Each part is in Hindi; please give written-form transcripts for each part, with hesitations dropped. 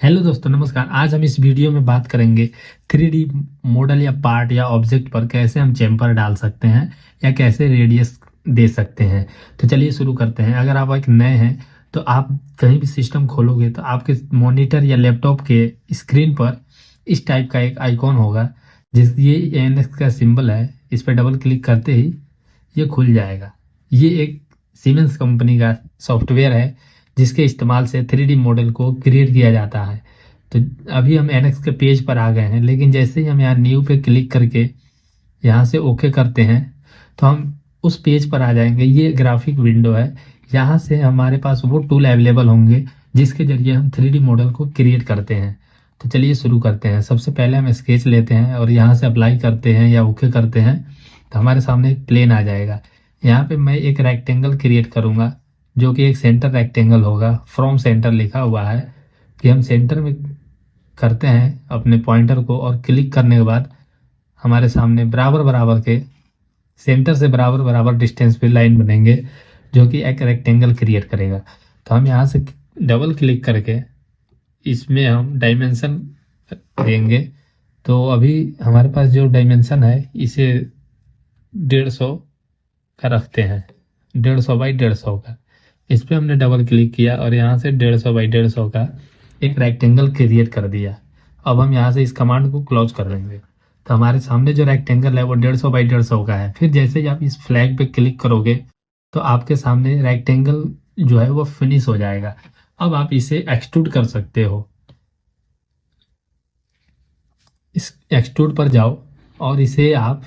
हेलो दोस्तों, नमस्कार। आज हम इस वीडियो में बात करेंगे 3D मॉडल या पार्ट या ऑब्जेक्ट पर कैसे हम चेम्पर डाल सकते हैं या कैसे रेडियस दे सकते हैं। तो चलिए शुरू करते हैं। अगर आप एक नए हैं तो आप कहीं भी सिस्टम खोलोगे तो आपके मॉनिटर या लैपटॉप के स्क्रीन पर इस टाइप का एक आइकॉन होगा, ये एनएक्स का सिंबल है। इस पर डबल क्लिक करते ही ये खुल जाएगा। ये एक सीमेंस कंपनी का सॉफ्टवेयर है जिसके इस्तेमाल से 3D मॉडल को क्रिएट किया जाता है। तो अभी हम एनएक्स के पेज पर आ गए हैं, लेकिन जैसे ही हम यहाँ न्यू पे क्लिक करके यहाँ से ओके करते हैं तो हम उस पेज पर आ जाएंगे। ये ग्राफिक विंडो है। यहाँ से हमारे पास वो टूल अवेलेबल होंगे जिसके जरिए हम 3D मॉडल को क्रिएट करते हैं। तो चलिए शुरू करते हैं। सबसे पहले हम स्केच लेते हैं और यहाँ से अप्लाई करते हैं या ओके करते हैं तो हमारे सामने एक प्लेन आ जाएगा। यहाँ पे मैं एक रेक्टेंगल क्रिएट करूँगा जो कि एक सेंटर रेक्टेंगल होगा। फ्रॉम सेंटर लिखा हुआ है कि हम सेंटर में करते हैं अपने पॉइंटर को, और क्लिक करने के बाद हमारे सामने बराबर बराबर के सेंटर से बराबर बराबर डिस्टेंस पे लाइन बनेंगे जो कि एक रेक्टेंगल क्रिएट करेगा। तो हम यहाँ से डबल क्लिक करके इसमें हम डायमेंशन देंगे। तो अभी हमारे पास जो डायमेंशन है इसे 150 का रखते हैं, 150 बाई 150 का। इस पर हमने डबल क्लिक किया और यहाँ से 150 बाई 150 का एक रेक्टेंगल क्रिएट कर दिया। अब हम यहाँ से इस कमांड को क्लोज कर देंगे तो हमारे सामने जो रेक्टेंगल है वो 150 बाई 150 का है। फिर जैसे ही आप इस फ्लैग पे क्लिक करोगे तो आपके सामने रेक्टेंगल जो है वो फिनिश हो जाएगा। अब आप इसे एक्सट्रूड कर सकते हो। इस एक्सट्रूड पर जाओ और इसे आप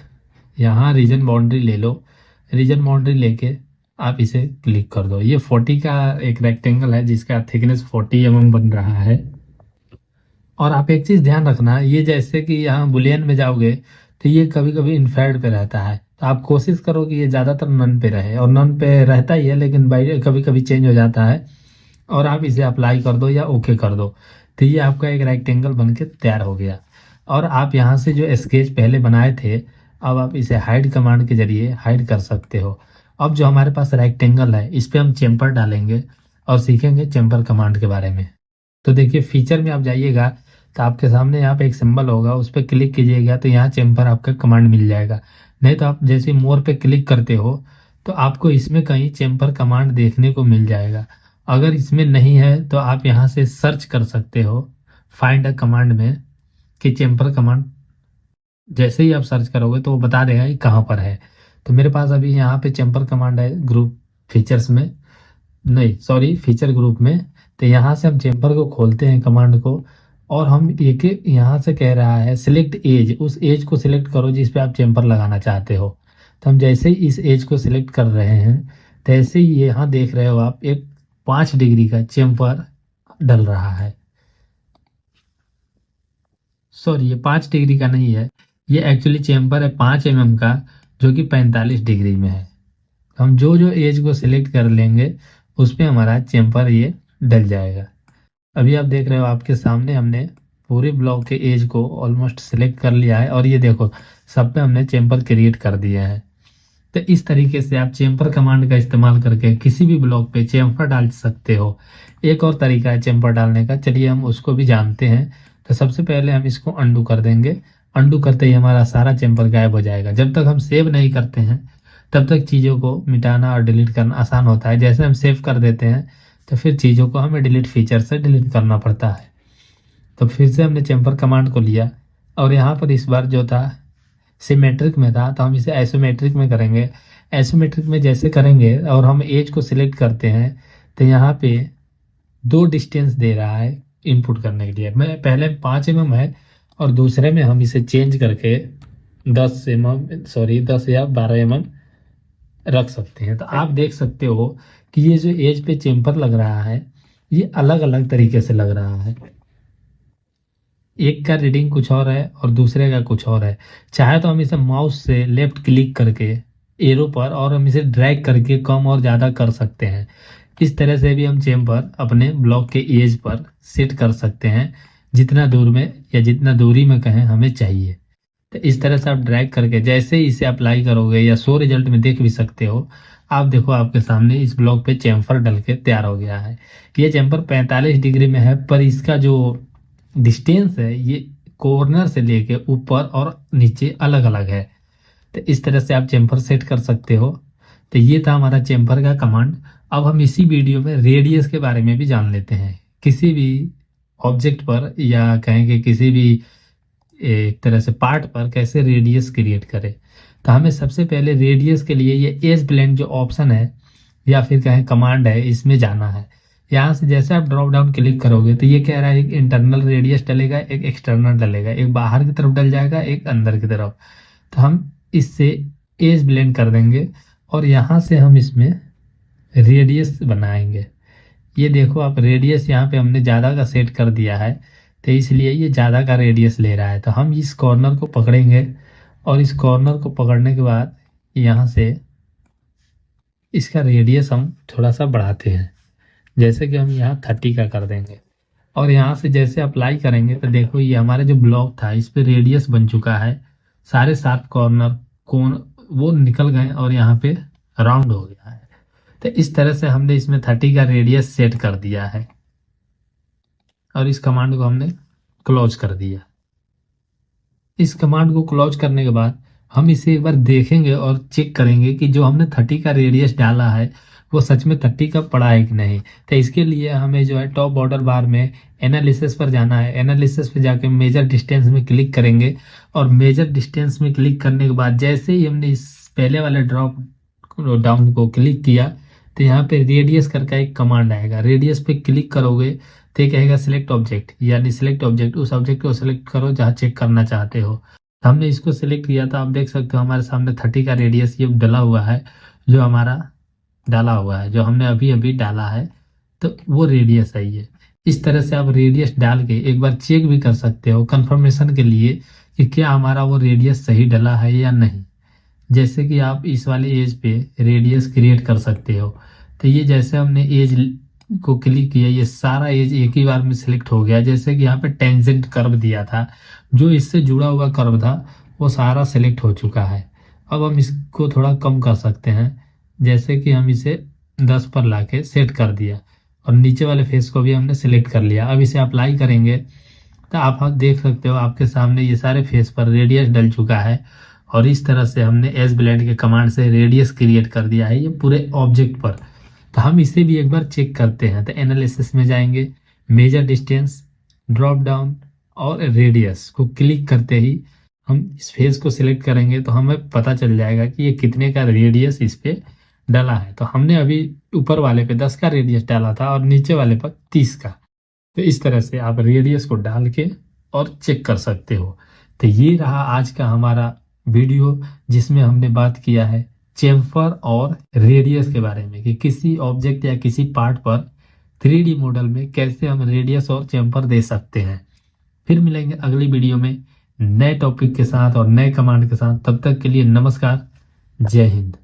यहाँ रीजन बाउंड्री ले लो। रीजन बाउंड्री लेके आप इसे क्लिक कर दो। ये 40 का एक रेक्टेंगल है जिसका थिकनेस 40 mm बन रहा है। और आप एक चीज़ ध्यान रखना, ये जैसे कि यहाँ बुलियन में जाओगे तो ये कभी कभी इनफाइनाइट पे रहता है, तो आप कोशिश करो कि ये ज़्यादातर नन पे रहे। और नन पे रहता ही है लेकिन बाई कभी कभी चेंज हो जाता है। और आप इसे अप्लाई कर दो या ओके कर दो तो ये आपका एक रेक्टेंगल बन के तैयार हो गया। और आप यहाँ से जो स्केच पहले बनाए थे अब आप इसे हाइड कमांड के जरिए हाइड कर सकते हो। अब जो हमारे पास रेक्टेंगल है इस पे हम चेम्पर डालेंगे और सीखेंगे चेम्पर कमांड के बारे में। तो देखिए फीचर में आप जाइएगा तो आपके सामने यहाँ पे एक सिंबल होगा, उस पर क्लिक कीजिएगा तो यहाँ चेम्पर आपका कमांड मिल जाएगा। नहीं तो आप जैसे मोर पे क्लिक करते हो तो आपको इसमें कहीं चेम्पर कमांड देखने को मिल जाएगा। अगर इसमें नहीं है तो आप यहाँ से सर्च कर सकते हो फाइंड अ कमांड में कि चेम्पर कमांड। जैसे ही आप सर्च करोगे तो वो बता देगा कि कहाँ पर है। तो मेरे पास अभी यहाँ पे चेम्पर कमांड है ग्रुप फीचर्स में, नहीं सॉरी फीचर ग्रुप में। तो यहाँ से हम चेम्पर को खोलते हैं कमांड को और हम एक यहाँ से कह रहा है सिलेक्ट एज, उस एज को सिलेक्ट करो जिस पे आप चेम्पर लगाना चाहते हो। तो हम जैसे ही इस एज को सिलेक्ट कर रहे हैं तैसे ही यहाँ देख रहे हो आप एक 5 डिग्री का चेम्पर डल रहा है। सॉरी ये 5 डिग्री का नहीं है, ये एक्चुअली चेम्पर है 5 mm का जो कि 45 डिग्री में है। हम जो जो एज को सिलेक्ट कर लेंगे उस पे हमारा चेम्पर ये डल जाएगा। अभी आप देख रहे हो आपके सामने हमने पूरे ब्लॉक के एज को ऑलमोस्ट सिलेक्ट कर लिया है और ये देखो सब पे हमने चेम्पर क्रिएट कर दिए हैं। तो इस तरीके से आप चेम्पर कमांड का इस्तेमाल करके किसी भी ब्लॉक पे चेम्पर डाल सकते हो। एक और तरीका है चेम्पर डालने का, चलिए हम उसको भी जानते हैं। तो सबसे पहले हम इसको अंडू कर देंगे। अंडू करते ही हमारा सारा चेम्पर गायब हो जाएगा। जब तक हम सेव नहीं करते हैं तब तक चीज़ों को मिटाना और डिलीट करना आसान होता है। जैसे हम सेव कर देते हैं तो फिर चीज़ों को हमें डिलीट फीचर से डिलीट करना पड़ता है। तो फिर से हमने चेम्पर कमांड को लिया और यहाँ पर इस बार जो था सिमेट्रिक में था तो हम इसे आइसोमेट्रिक में करेंगे। आइसोमेट्रिक में जैसे करेंगे और हम एज को सिलेक्ट करते हैं तो यहाँ पे 2 डिस्टेंस दे रहा है इनपुट करने के लिए। मैं पहले 5 mm है और दूसरे में हम इसे चेंज करके 10 mm सॉरी 10 या 12 mm रख सकते हैं। तो आप देख सकते हो कि ये जो एज पे चेम्पर लग रहा है ये अलग अलग तरीके से लग रहा है। एक का रीडिंग कुछ और है और दूसरे का कुछ और है। चाहे तो हम इसे माउस से लेफ्ट क्लिक करके एरो पर और हम इसे ड्रैग करके कम और ज़्यादा कर सकते हैं। इस तरह से भी हम चेम्पर अपने ब्लॉक के एज पर सेट कर सकते हैं जितना दूर में या जितना दूरी में कहें हमें चाहिए। तो इस तरह से आप ड्रैग करके जैसे ही इसे अप्लाई करोगे या शो रिजल्ट में देख भी सकते हो आप देखो आपके सामने इस ब्लॉक पे चेम्फर डल के तैयार हो गया है। ये चेम्फर 45 डिग्री में है, पर इसका जो डिस्टेंस है ये कॉर्नर से लेके ऊपर और नीचे अलग अलग है। तो इस तरह से आप चेम्फर सेट कर सकते हो। तो ये था हमारा चेम्फर का कमांड। अब हम इसी वीडियो में रेडियस के बारे में भी जान लेते हैं। किसी भी ऑब्जेक्ट पर या कहेंगे किसी भी एक तरह से पार्ट पर कैसे रेडियस क्रिएट करें। तो हमें सबसे पहले रेडियस के लिए ये एज ब्लेंड जो ऑप्शन है या फिर कहें कमांड है, इसमें जाना है। यहाँ से जैसे आप ड्रॉप डाउन क्लिक करोगे तो ये कह रहा है एक इंटरनल रेडियस डलेगा, एक एक्सटर्नल डलेगा, एक बाहर की तरफ डल जाएगा, एक अंदर की तरफ। तो हम इससे एज ब्लेंड कर देंगे और यहाँ से हम इसमें रेडियस बनाएंगे। ये देखो आप रेडियस यहाँ पे हमने ज़्यादा का सेट कर दिया है, तो इसलिए ये ज़्यादा का रेडियस ले रहा है। तो हम इस कॉर्नर को पकड़ेंगे और इस कॉर्नर को पकड़ने के बाद यहाँ से इसका रेडियस हम थोड़ा सा बढ़ाते हैं। जैसे कि हम यहाँ 30 का कर देंगे और यहाँ से जैसे अप्लाई करेंगे तो देखो ये हमारे जो ब्लॉक था इस पे रेडियस बन चुका है। सारे 7 कॉर्नर कोण वो निकल गए और यहाँ पे राउंड हो गया है। तो इस तरह से हमने इसमें 30 का रेडियस सेट कर दिया है और इस कमांड को हमने क्लोज कर दिया। इस कमांड को क्लोज करने के बाद हम इसे एक बार देखेंगे और चेक करेंगे कि जो हमने 30 का रेडियस डाला है वो सच में 30 का पड़ा है कि नहीं। तो इसके लिए हमें जो है टॉप बॉर्डर बार में एनालिसिस पर जाना है। एनालिसिस पे जाके मेजर डिस्टेंस में क्लिक करेंगे और मेजर डिस्टेंस में क्लिक करने के बाद जैसे ही हमने इस पहले वाले ड्रॉप डाउन को क्लिक किया तो यहाँ पे रेडियस करके एक कमांड आएगा। रेडियस पे क्लिक करोगे तो ये कहेगा सिलेक्ट ऑब्जेक्ट, यानी सिलेक्ट ऑब्जेक्ट, उस ऑब्जेक्ट को सिलेक्ट करो जहाँ चेक करना चाहते हो। हमने इसको सिलेक्ट किया तो आप देख सकते हो हमारे सामने 30 का रेडियस ये डला हुआ है, जो हमारा डाला हुआ है, जो हमने अभी अभी डाला है। तो वो रेडियस है ये। इस तरह से आप रेडियस डाल के एक बार चेक भी कर सकते हो कंफर्मेशन के लिए कि क्या हमारा वो रेडियस सही डला है या नहीं। जैसे कि आप इस वाले एज पे रेडियस क्रिएट कर सकते हो। तो ये जैसे हमने एज को क्लिक किया ये सारा एज एक ही बार में सिलेक्ट हो गया। जैसे कि यहाँ पे टेंजेंट कर्व दिया था, जो इससे जुड़ा हुआ कर्व था वो सारा सिलेक्ट हो चुका है। अब हम इसको थोड़ा कम कर सकते हैं, जैसे कि हम इसे 10 पर लाके सेट कर दिया और नीचे वाले फेस को भी हमने सिलेक्ट कर लिया। अब इसे अप्लाई करेंगे तो आप देख सकते हो आपके सामने ये सारे फेस पर रेडियस डल चुका है। और इस तरह से हमने एज ब्लेंड के कमांड से रेडियस क्रिएट कर दिया है ये पूरे ऑब्जेक्ट पर। तो हम इसे भी एक बार चेक करते हैं। तो एनालिसिस में जाएंगे, मेजर डिस्टेंस, ड्रॉप डाउन और रेडियस को क्लिक करते ही हम इस फेस को सिलेक्ट करेंगे तो हमें पता चल जाएगा कि ये कितने का रेडियस इस पे डाला है। तो हमने अभी ऊपर वाले पे 10 का रेडियस डाला था और नीचे वाले पर 30 का। तो इस तरह से आप रेडियस को डाल के और चेक कर सकते हो। तो ये रहा आज का हमारा वीडियो जिसमें हमने बात किया है चेम्फर और रेडियस के बारे में कि किसी ऑब्जेक्ट या किसी पार्ट पर 3D मॉडल में कैसे हम रेडियस और चेम्फर दे सकते हैं। फिर मिलेंगे अगली वीडियो में नए टॉपिक के साथ और नए कमांड के साथ। तब तक के लिए नमस्कार, जय हिंद।